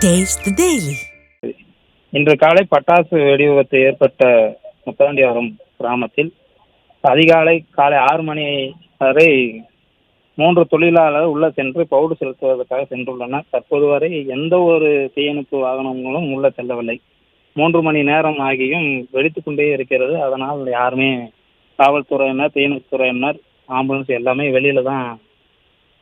Taste the Daily. இன்று காலை பட்டாசு வெடி விபத்து ஏற்பட்ட முத்தாண்டியாபுரம் கிராமத்தில் காலை 6 மணி வரை 3 தொழிலாளர் உள்ள சென்று பவுடர் செலுத்துவதற்காக சென்றுள்ளனர். தற்போது வரை எந்த ஒரு தீயணைப்பு வாகனங்களும் உள்ள செல்லவில்லை. 3 மணி நேரம் ஆகியும் வெடித்துக் கொண்டே இருக்கிறது. அதனால் யாருமே காவல்துறையினர், தீயணைப்பு துறையினர், ஆம்புலன்ஸ் எல்லாமே வெளியில தான்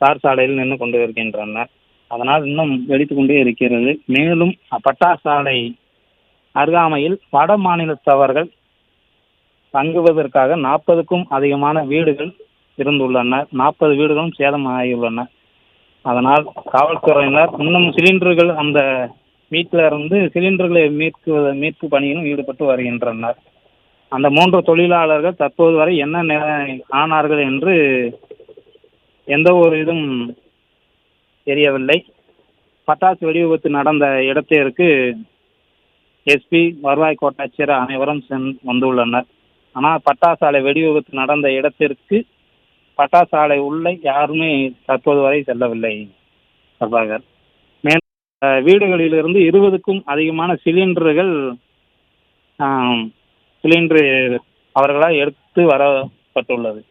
தார் சாலையில் நின்று கொண்டு இருக்கின்றனர். அதனால் இன்னும் வெடித்துக் கொண்டே இருக்கிறது. மேலும் பட்டாசு ஆலை அருகாமையில் வட மாநிலத்தவர்கள் தங்குவதற்காக 40க்கும் அதிகமான வீடுகள் இருந்துள்ளன. 40 வீடுகளும் சேதமாகியுள்ளன. அதனால் காவல்துறையினர் இன்னும் சிலிண்டர்கள் அந்த வீட்டில இருந்து சிலிண்டர்களை மீட்பு பணியிலும் ஈடுபட்டு வருகின்றனர். அந்த 3 தொழிலாளர்கள் தற்போது வரை என்ன ஆனார்கள் என்று எந்த ஒரு இதுவும் தெரியவில்லை. பட்டாசு வெடி விபத்து நடந்த இடத்திற்கு எஸ்பி, வருவாய் கோட்டாட்சியர் அனைவரும் வந்துள்ளனர். ஆனால் பட்டாசு ஆலை வெடி விபத்து நடந்த இடத்திற்கு பட்டாசு ஆலை உள்ள யாருமே தற்போது வரை செல்லவில்லை. பிரபாகர், மேலும் வீடுகளிலிருந்து 20க்கும் அதிகமான சிலிண்டர் அவர்களால் எடுத்து வரப்பட்டுள்ளது.